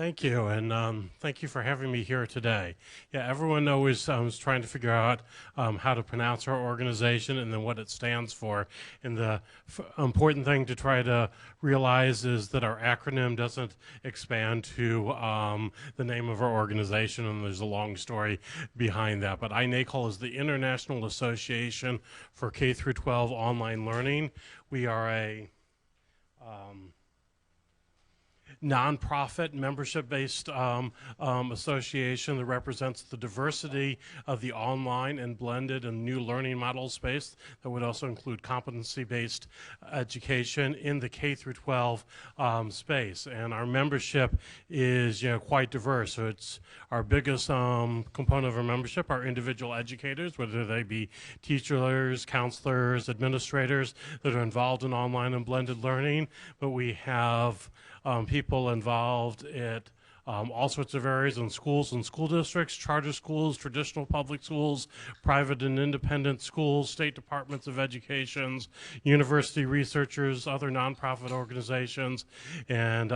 Thank you, and thank you for having me here today. Yeah, everyone always is trying to figure out how to pronounce our organization and then what it stands for. And the important thing to try to realize is that our acronym doesn't expand to the name of our organization, and there's a long story behind that. But INACOL is the International Association for K through 12 Online Learning. We are a nonprofit membership-based association that represents the diversity of the online and blended and new learning model space. That would also include competency-based education in the K through 12 space. And our membership is quite diverse. So it's our biggest component of our membership are individual educators, whether they be teachers, counselors, administrators that are involved in online and blended learning. But we have people involved at all sorts of areas in schools and school districts, charter schools, traditional public schools, private and independent schools, state departments of education, university researchers, other nonprofit organizations, and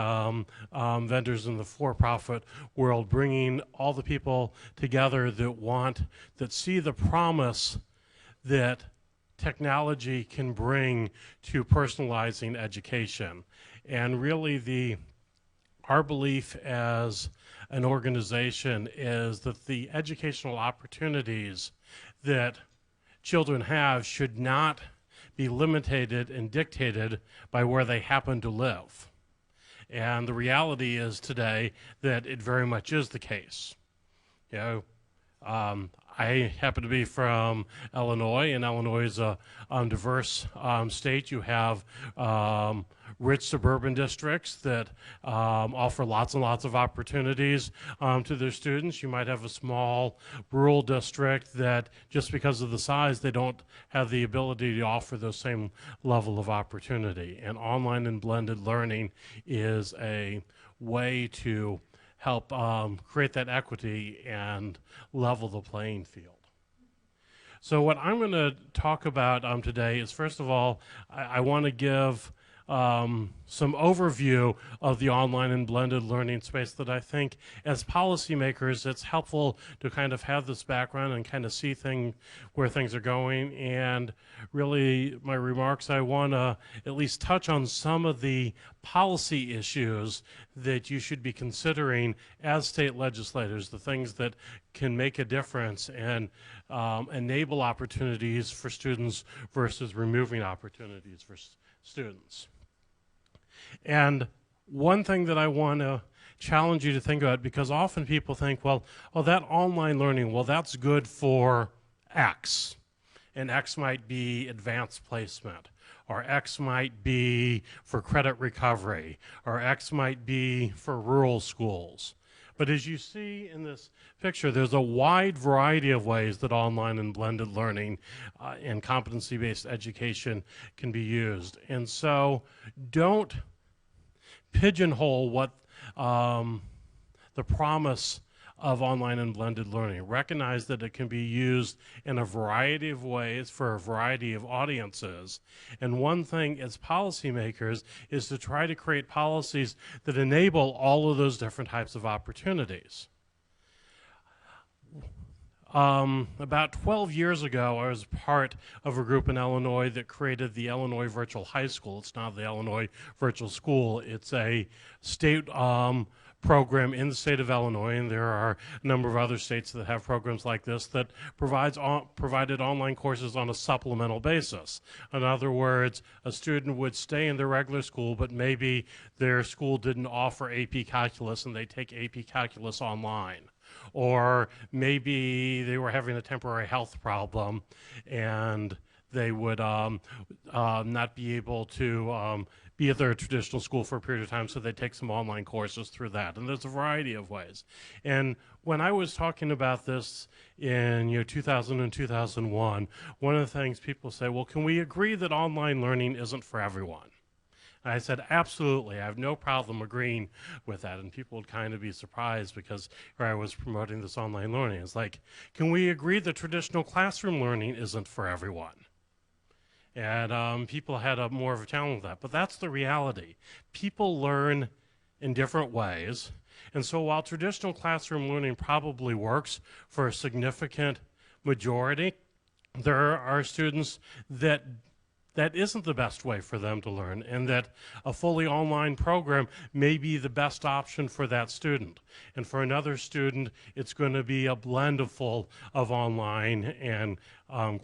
vendors in the for-profit world, bringing all the people together that see the promise that technology can bring to personalizing education. And really our belief as an organization is that the educational opportunities that children have should not be limited and dictated by where they happen to live. And the reality is today that it very much is the case. I happen to be from Illinois, and Illinois is a diverse state. You have rich suburban districts that offer lots and lots of opportunities to their students. You might have a small rural district that, just because of the size, they don't have the ability to offer the same level of opportunity. And online and blended learning is a way to help create that equity and level the playing field. So what I'm going to talk about today is, first of all, I want to give some overview of the online and blended learning space that I think as policymakers it's helpful to kind of have this background and kind of see where things are going. And really my remarks, I want to at least touch on some of the policy issues that you should be considering as state legislators, the things that can make a difference and enable opportunities for students versus removing opportunities for students. And one thing that I want to challenge you to think about, because often people think, well, that online learning, well, that's good for X. And X might be advanced placement, or X might be for credit recovery, or X might be for rural schools. But as you see in this picture, there's a wide variety of ways that online and blended learning and competency-based education can be used. And so don't pigeonhole what the promise of online and blended learning. Recognize that it can be used in a variety of ways for a variety of audiences. And one thing as policymakers is to try to create policies that enable all of those different types of opportunities. About 12 years ago, I was part of a group in Illinois that created the Illinois Virtual High School. It's not the Illinois Virtual School. It's a state program in the state of Illinois, and there are a number of other states that have programs like this that provided online courses on a supplemental basis. In other words, a student would stay in their regular school, but maybe their school didn't offer AP Calculus and they take AP Calculus online. Or maybe they were having a temporary health problem and they would not be able to be at their traditional school for a period of time, so they take some online courses through that. And there's a variety of ways. And when I was talking about this in 2000 and 2001, one of the things people say, well, can we agree that online learning isn't for everyone? And I said, absolutely, I have no problem agreeing with that. And people would kind of be surprised because here I was promoting this online learning. It's like, can we agree that traditional classroom learning isn't for everyone? And people had more of a challenge with that. But that's the reality. People learn in different ways. And so while traditional classroom learning probably works for a significant majority, there are students that isn't the best way for them to learn, and that a fully online program may be the best option for that student. And for another student, it's going to be a blend of online and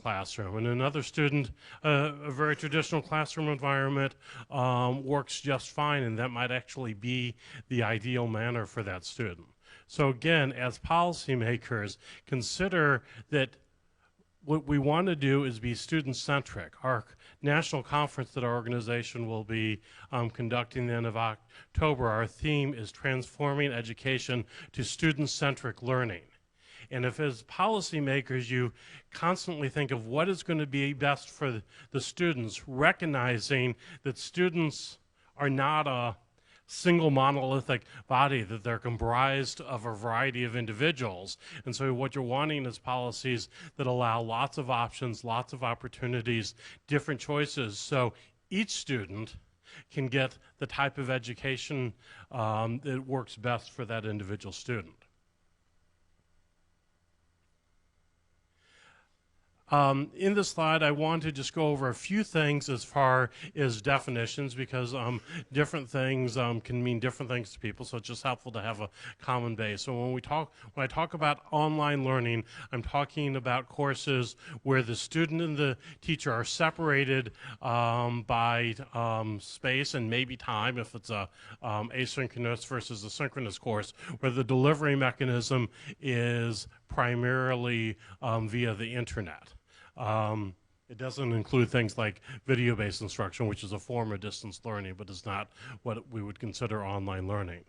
classroom. And another student, a very traditional classroom environment works just fine, and that might actually be the ideal manner for that student. So again, as policymakers, consider that what we want to do is be student-centric. Our national conference that our organization will be conducting the end of October, our theme is transforming education to student-centric learning. And if as policymakers you constantly think of what is going to be best for the students, recognizing that students are not a single monolithic body, that they're comprised of a variety of individuals. And so what you're wanting is policies that allow lots of options, lots of opportunities, different choices, so each student can get the type of education that works best for that individual student. In this slide, I want to just go over a few things as far as definitions, because different things can mean different things to people, so it's just helpful to have a common base. So when I talk about online learning, I'm talking about courses where the student and the teacher are separated by space and maybe time, if it's a asynchronous versus a synchronous course, where the delivery mechanism is primarily via the internet. It doesn't include things like video-based instruction, which is a form of distance learning, but is not what we would consider online learning.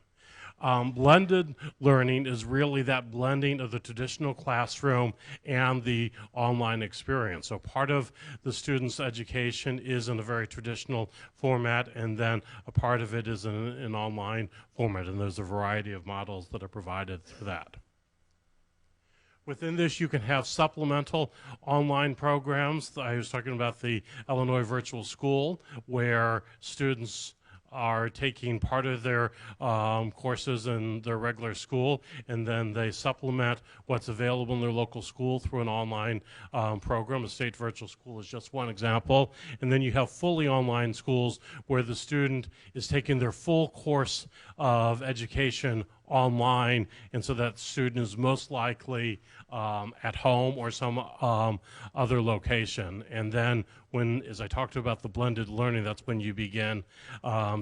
Blended learning is really that blending of the traditional classroom and the online experience. So part of the student's education is in a very traditional format, and then a part of it is in an online format, and there's a variety of models that are provided for that. Within this, you can have supplemental online programs. I was talking about the Illinois Virtual School, where students are taking part of their courses in their regular school, and then they supplement what's available in their local school through an online program. A state virtual school is just one example. And then you have fully online schools where the student is taking their full course of education online, and so that student is most likely at home or some other location. And then when, as I talked about the blended learning, that's when you begin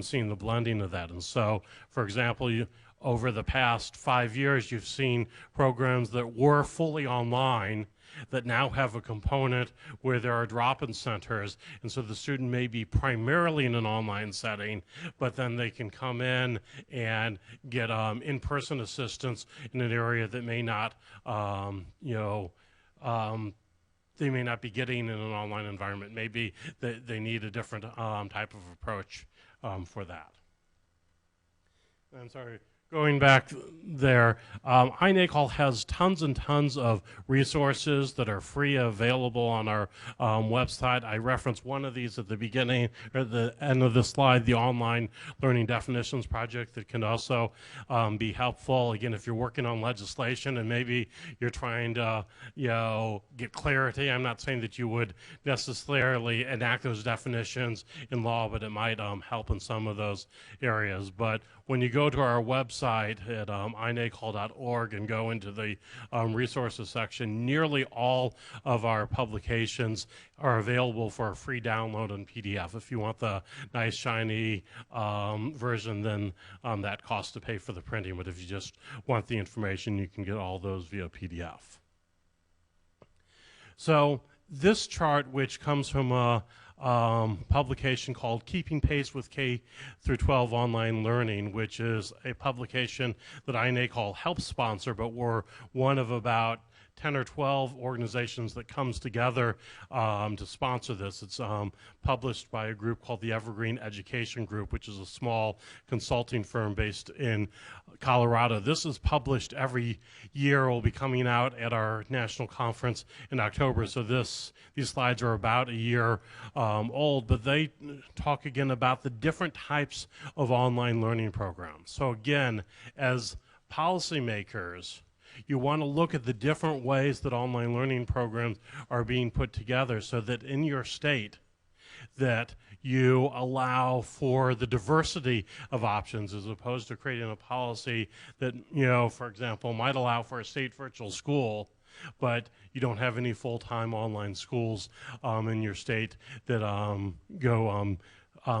seeing the blending of that. And so, for example, over the past 5 years, you've seen programs that were fully online that now have a component where there are drop-in centers, and so the student may be primarily in an online setting, but then they can come in and get in-person assistance in an area that may not, they may not be getting in an online environment. Maybe they need a different type of approach for that. I'm sorry. Going back there, iNACOL has tons and tons of resources that are free available on our website. I referenced one of these at the beginning, or at the end of the slide, the Online Learning Definitions Project, that can also be helpful. Again, if you're working on legislation and maybe you're trying to get clarity, I'm not saying that you would necessarily enact those definitions in law, but it might help in some of those areas. But when you go to our website at inacol.org and go into the resources section, nearly all of our publications are available for a free download on PDF. If you want the nice shiny version, then that costs to pay for the printing, but if you just want the information, you can get all those via PDF. So this chart, which comes from a publication called Keeping Pace with K through 12 Online Learning, which is a publication that iNACOL helps sponsor, but we're one of about 10 or 12 organizations that comes together to sponsor this. It's published by a group called the Evergreen Education Group, which is a small consulting firm based in Colorado. This is published every year. It will be coming out at our national conference in October. So these slides are about a year old, but they talk again about the different types of online learning programs. So again, as policymakers, you want to look at the different ways that online learning programs are being put together so that in your state that you allow for the diversity of options as opposed to creating a policy that, you know, for example, might allow for a state virtual school, but you don't have any full-time online schools in your state that go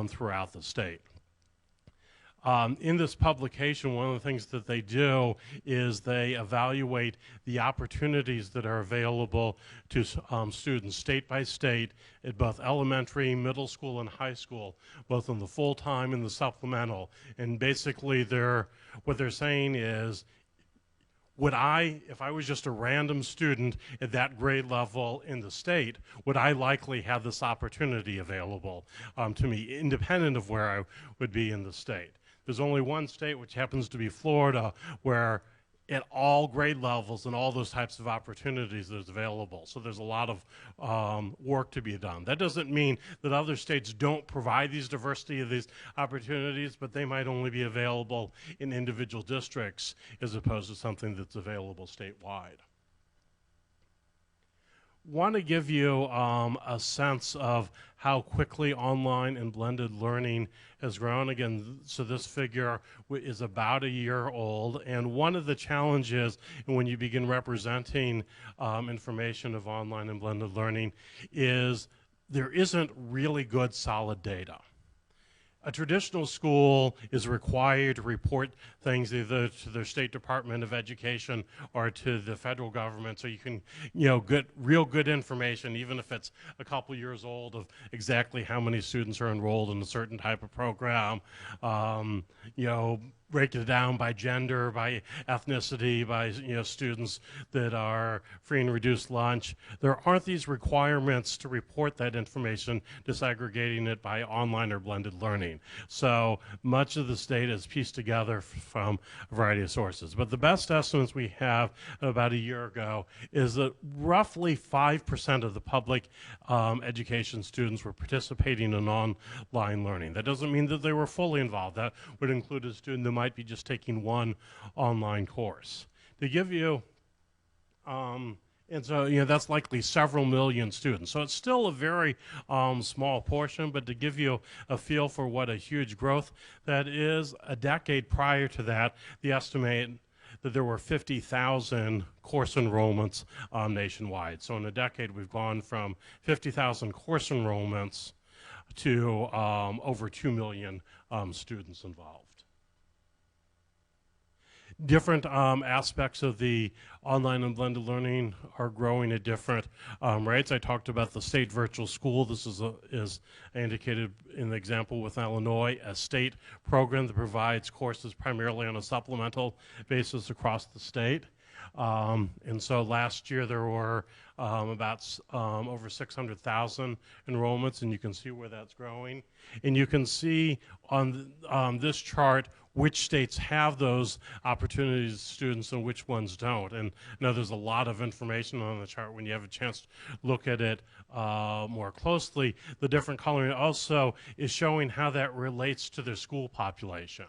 throughout the state. In this publication, one of the things that they do is they evaluate the opportunities that are available to students state by state at both elementary, middle school, and high school, both in the full-time and the supplemental. And basically, what they're saying is, would I, if I was just a random student at that grade level in the state, would I likely have this opportunity available to me, independent of where I would be in the state? There's only one state, which happens to be Florida, where at all grade levels and all those types of opportunities is available. So there's a lot of work to be done. That doesn't mean that other states don't provide these diversity of these opportunities, but they might only be available in individual districts as opposed to something that's available statewide. Want to give you a sense of how quickly online and blended learning has grown. Again, so this figure is about a year old, and one of the challenges when you begin representing information of online and blended learning is there isn't really good solid data. A traditional school is required to report things either to their State Department of Education or to the federal government, so you can, you know, get real good information, even if it's a couple years old, of exactly how many students are enrolled in a certain type of program. You know, break it down by gender, by ethnicity, by, you know, students that are free and reduced lunch. There aren't these requirements to report that information, disaggregating it by online or blended learning. So much of this data is pieced together from a variety of sources. But the best estimates we have about a year ago is that roughly 5% of the public education students were participating in online learning. That doesn't mean that they were fully involved. That would include a student that might be just taking one online course. To give you, and so, you know, that's likely several million students. So it's still a very small portion, but to give you a feel for what a huge growth that is, a decade prior to that, the estimate that there were 50,000 course enrollments nationwide. So in a decade, we've gone from 50,000 course enrollments to over 2 million students involved. Different aspects of the online and blended learning are growing at different rates. I talked about the state virtual school. This is indicated in the example with Illinois, a state program that provides courses primarily on a supplemental basis across the state. And so last year there were about over 600,000 enrollments, and you can see where that's growing. And you can see on this chart which states have those opportunities to students and which ones don't. And now there's a lot of information on the chart. When you have a chance to look at it more closely, the different coloring also is showing how that relates to their school population.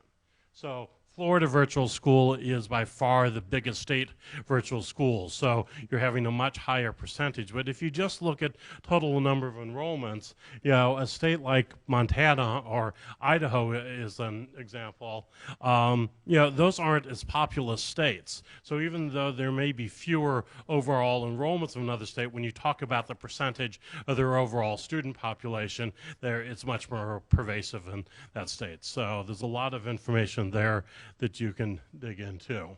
So Florida virtual school is by far the biggest state virtual school, so you're having a much higher percentage. But if you just look at total number of enrollments, you know, a state like Montana or Idaho is an example, you know, those aren't as populous states. So even though there may be fewer overall enrollments of another state, when you talk about the percentage of their overall student population, it's much more pervasive in that state. So there's a lot of information there that you can dig into.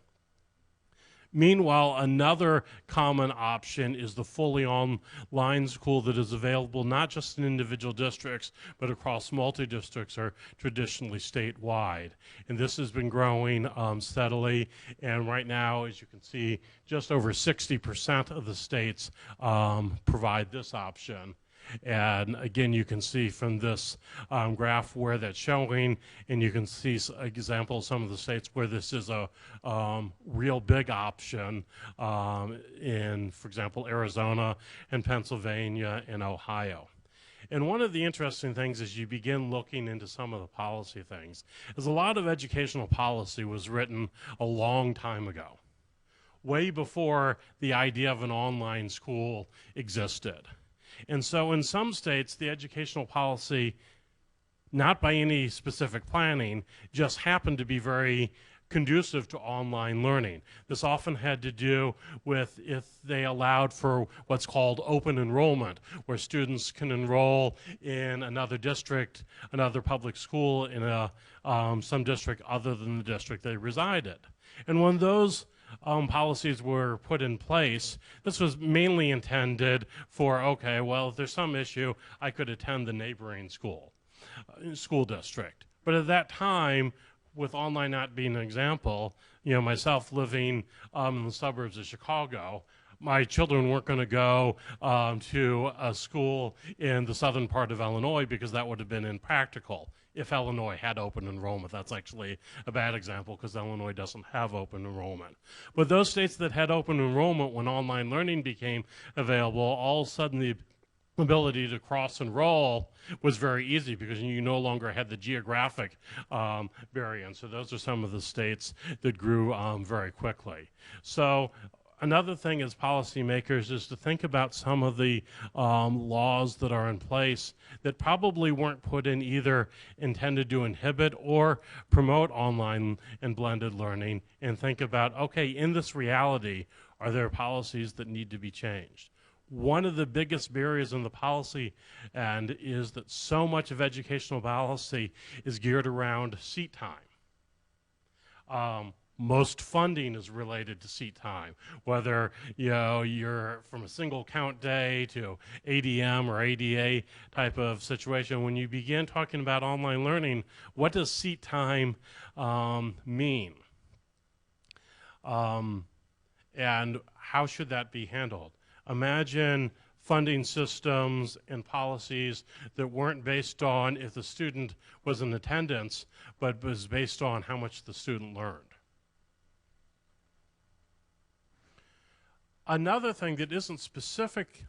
Meanwhile, another common option is the fully online school that is available not just in individual districts, but across multi-districts or traditionally statewide. And this has been growing steadily, and right now, as you can see, just over 60% of the states provide this option. And again, you can see from this graph where that's showing, and you can see examples of some of the states where this is a real big option in, for example, Arizona and Pennsylvania and Ohio. And one of the interesting things as you begin looking into some of the policy things is a lot of educational policy was written a long time ago, way before the idea of an online school existed. And so in some states, the educational policy, not by any specific planning, just happened to be very conducive to online learning. This often had to do with if they allowed for what's called open enrollment, where students can enroll in another district, another public school in some district other than the district they resided. And when those policies were put in place, this was mainly intended for, okay, well, if there's some issue, I could attend the neighboring school district. But at that time, with online not being an example, you know, myself living in the suburbs of Chicago, my children weren't going to go to a school in the southern part of Illinois because that would have been impractical. If Illinois had open enrollment, that's actually a bad example because Illinois doesn't have open enrollment. But those states that had open enrollment when online learning became available, all of a sudden the ability to cross-enroll was very easy because you no longer had the geographic barrier. And so those are some of the states that grew very quickly. So another thing as policymakers is to think about some of the laws that are in place that probably weren't put in either intended to inhibit or promote online and blended learning, and think about, okay, in this reality, are there policies that need to be changed? One of the biggest barriers in the policy and is that so much of educational policy is geared around seat time. Most funding is related to seat time, whether you're from a single count day to ADM or ADA type of situation. When you begin talking about online learning, what does seat time mean? And how should that be handled? Imagine funding systems and policies that weren't based on if the student was in attendance, but was based on how much the student learned. Another thing that isn't specific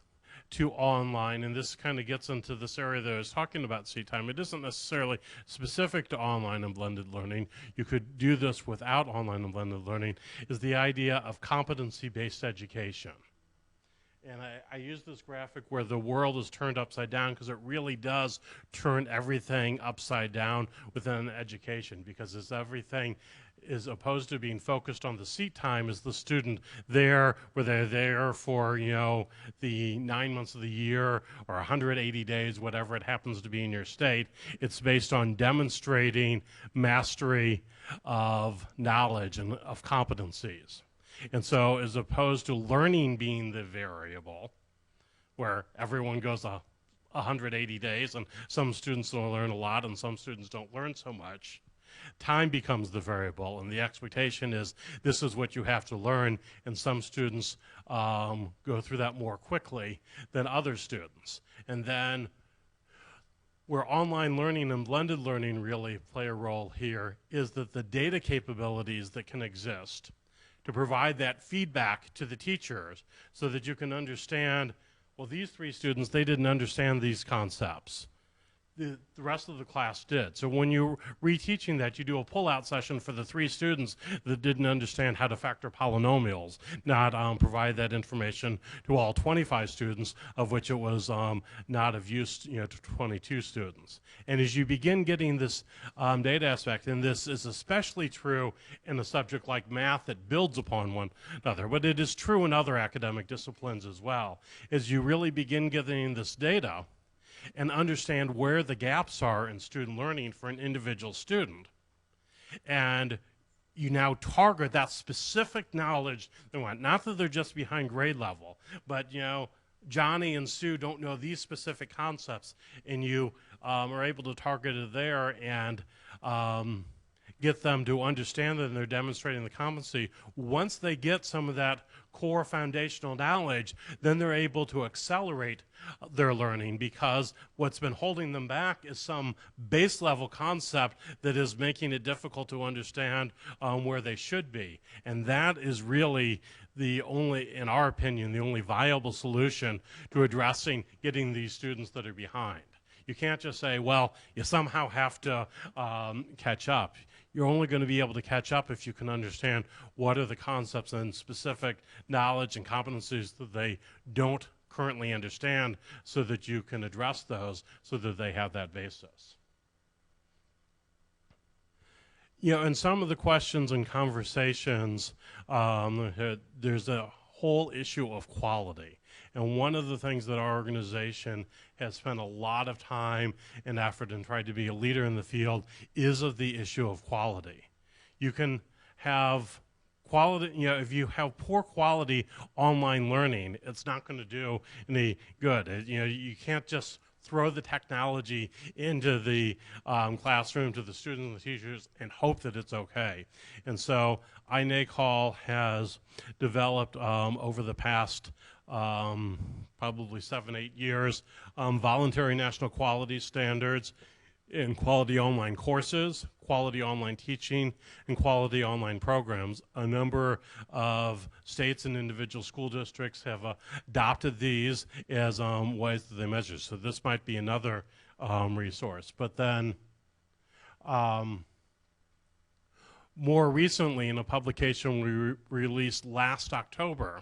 to online, and this kind of gets into this area that I was talking about seat time, it isn't necessarily specific to online and blended learning. You could do this without online and blended learning, is the idea of competency-based education. And I use this graphic where the world is turned upside down because it really does turn everything upside down within education, because as everything is opposed to being focused on the seat time is the student there, where they're there for, the 9 months of the year or 180 days, whatever it happens to be in your state. It's based on demonstrating mastery of knowledge and of competencies. And so as opposed to learning being the variable, where everyone goes 180 days and some students will learn a lot and some students don't learn so much, time becomes the variable, and the expectation is this is what you have to learn, and some students go through that more quickly than other students. And then where online learning and blended learning really play a role here is that the data capabilities that can exist to provide that feedback to the teachers so that you can understand, well, these 3 students, they didn't understand these concepts. The rest of the class did. So when you're reteaching that, you do a pull-out session for the 3 students that didn't understand how to factor polynomials, not provide that information to all 25 students, of which it was not of use to 22 students. And as you begin getting this data aspect, and this is especially true in a subject like math that builds upon one another, but it is true in other academic disciplines as well, as you really begin getting this data and understand where the gaps are in student learning for an individual student. And you now target that specific knowledge they want. Not that they're just behind grade level, but Johnny and Sue don't know these specific concepts, and you are able to target it there and get them to understand that, and they're demonstrating the competency. Once they get some of that core foundational knowledge, then they're able to accelerate their learning, because what's been holding them back is some base level concept that is making it difficult to understand where they should be. And that is really the only, in our opinion, the only viable solution to addressing getting these students that are behind. You can't just say, well, you somehow have to catch up. You're only going to be able to catch up if you can understand what are the concepts and specific knowledge and competencies that they don't currently understand, so that you can address those so that they have that basis. In some of the questions and conversations, there's a whole issue of quality. And one of the things that our organization has spent a lot of time and effort and tried to be a leader in the field is of the issue of quality. You can have quality, if you have poor quality online learning, it's not going to do any good. You can't just throw the technology into the classroom to the students and the teachers and hope that it's okay. And so INACOL has developed over the past probably 7-8 years voluntary national quality standards in quality online courses, quality online teaching, and quality online programs. A number of states and individual school districts have adopted these as ways that they measure. So this might be another resource. But then more recently, in a publication we released last October,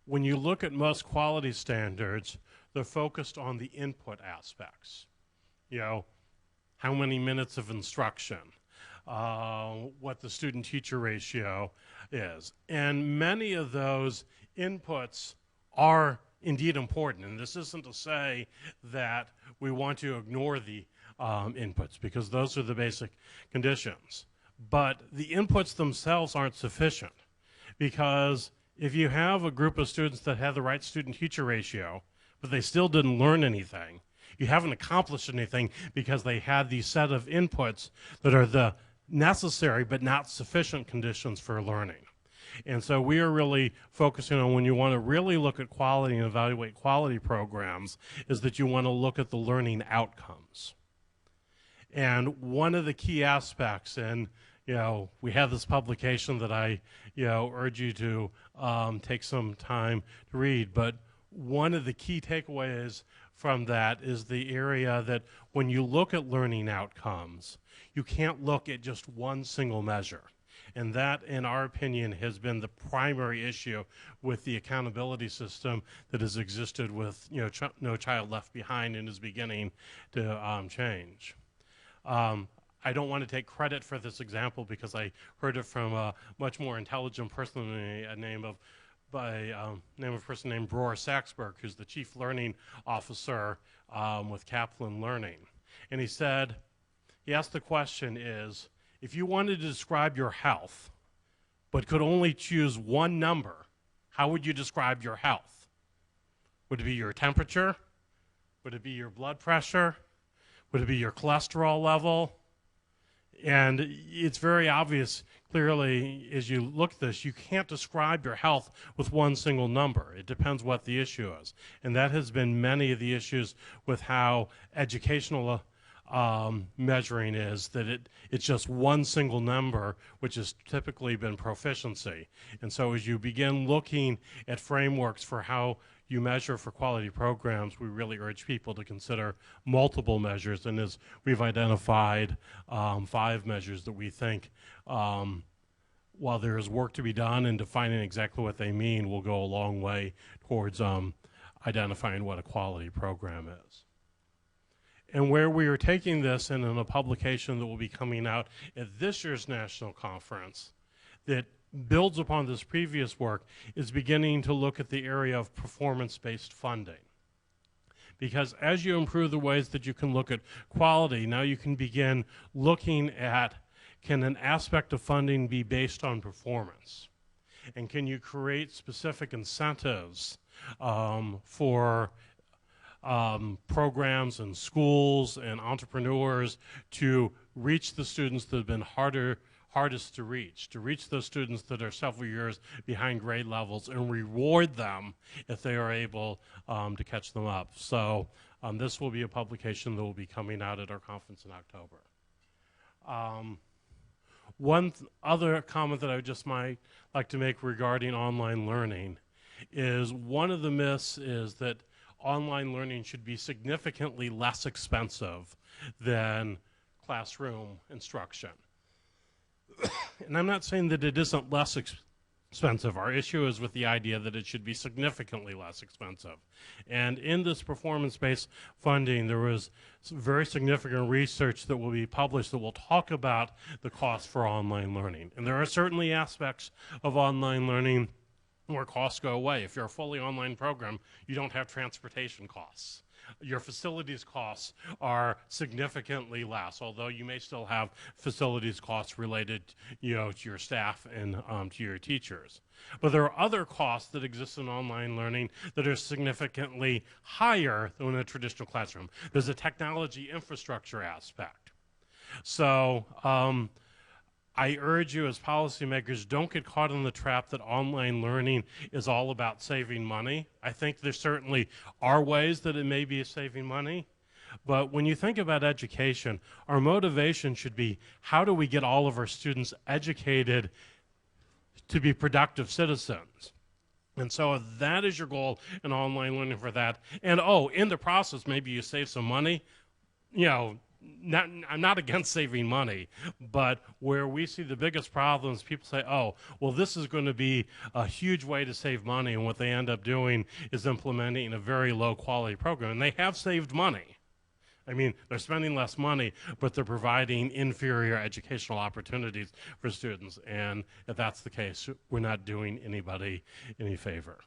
when you look at most quality standards, they're focused on the input aspects. How many minutes of instruction, what the student-teacher ratio is. And many of those inputs are indeed important. And this isn't to say that we want to ignore the inputs, because those are the basic conditions. But the inputs themselves aren't sufficient, because if you have a group of students that have the right student-teacher ratio, but they still didn't learn anything, you haven't accomplished anything, because they had these set of inputs that are the necessary but not sufficient conditions for learning. And so we are really focusing on, when you want to really look at quality and evaluate quality programs, is that you want to look at the learning outcomes. And one of the key aspects, and we have this publication that I urge you to take some time to read, but one of the key takeaways from that is the area that when you look at learning outcomes, you can't look at just one single measure. And that, in our opinion, has been the primary issue with the accountability system that has existed with No Child Left Behind and is beginning to change. I don't want to take credit for this example, because I heard it from a much more intelligent person than me, name of a person named Bror Saxberg, who's the Chief Learning Officer with Kaplan Learning. And he asked the question is, if you wanted to describe your health, but could only choose one number, how would you describe your health? Would it be your temperature? Would it be your blood pressure? Would it be your cholesterol level? And it's very obvious, clearly, as you look at this, you can't describe your health with one single number. It depends what the issue is. And that has been many of the issues with how educational measuring is, that it's just one single number, which has typically been proficiency. And so as you begin looking at frameworks for how you measure for quality programs, we really urge people to consider multiple measures. And as we've identified 5 measures that we think, while there is work to be done in defining exactly what they mean, will go a long way towards identifying what a quality program is. And where we are taking this, and in a publication that will be coming out at this year's national conference that builds upon this previous work, is beginning to look at the area of performance-based funding. Because as you improve the ways that you can look at quality, now you can begin looking at can an aspect of funding be based on performance? And can you create specific incentives for programs and schools and entrepreneurs to reach the students that have been hardest to reach those students that are several years behind grade levels, and reward them if they are able to catch them up. So this will be a publication that will be coming out at our conference in October. One other comment that I just might like to make regarding online learning is one of the myths is that online learning should be significantly less expensive than classroom instruction. And I'm not saying that it isn't less expensive. Our issue is with the idea that it should be significantly less expensive. And in this performance-based funding, there was some very significant research that will be published that will talk about the cost for online learning. And there are certainly aspects of online learning where costs go away. If you're a fully online program, you don't have transportation costs. Your facilities costs are significantly less, although you may still have facilities costs related, to your staff and to your teachers. But there are other costs that exist in online learning that are significantly higher than in a traditional classroom. There's a technology infrastructure aspect. So I urge you as policymakers, don't get caught in the trap that online learning is all about saving money. I think there certainly are ways that it may be saving money, but when you think about education, our motivation should be, how do we get all of our students educated to be productive citizens? And so if that is your goal in online learning for that, and in the process, maybe you save some money, I'm not against saving money, but where we see the biggest problems, people say, well, this is going to be a huge way to save money, and what they end up doing is implementing a very low quality program, and they have saved money. I mean, they're spending less money, but they're providing inferior educational opportunities for students, and if that's the case, we're not doing anybody any favor.